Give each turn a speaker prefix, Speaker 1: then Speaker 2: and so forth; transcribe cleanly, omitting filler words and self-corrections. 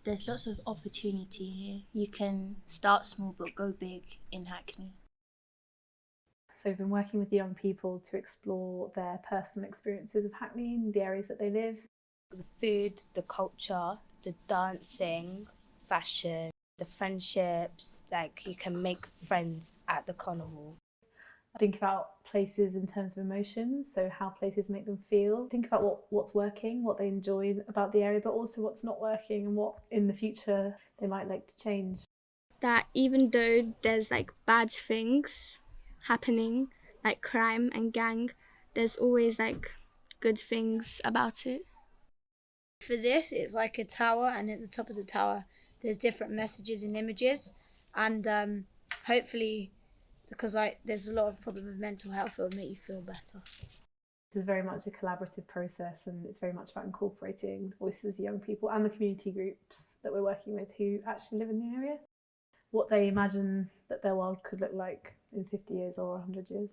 Speaker 1: There's lots of opportunity here. You can start small but go big in Hackney.
Speaker 2: So we've been working with young people to explore their personal experiences of Hackney and the areas that they live.
Speaker 3: The food, the culture, the dancing, fashion, the friendships, like you can make friends at the carnival.
Speaker 2: Think about places in terms of emotions, so how places make them feel. Think about what's working, what they enjoy about the area, but also what's not working and what in the future they might like to change.
Speaker 4: That even though there's like bad things happening, like crime and gang, there's always like good things about it.
Speaker 5: For this, it's like a tower, and at the top of the tower, there's different messages and images, and hopefully, because there's a lot of problem with mental health, it'll make you feel better.
Speaker 2: This is very much a collaborative process, and it's very much about incorporating the voices of young people and the community groups that we're working with who actually live in the area, what they imagine that their world could look like in 50 years or 100 years.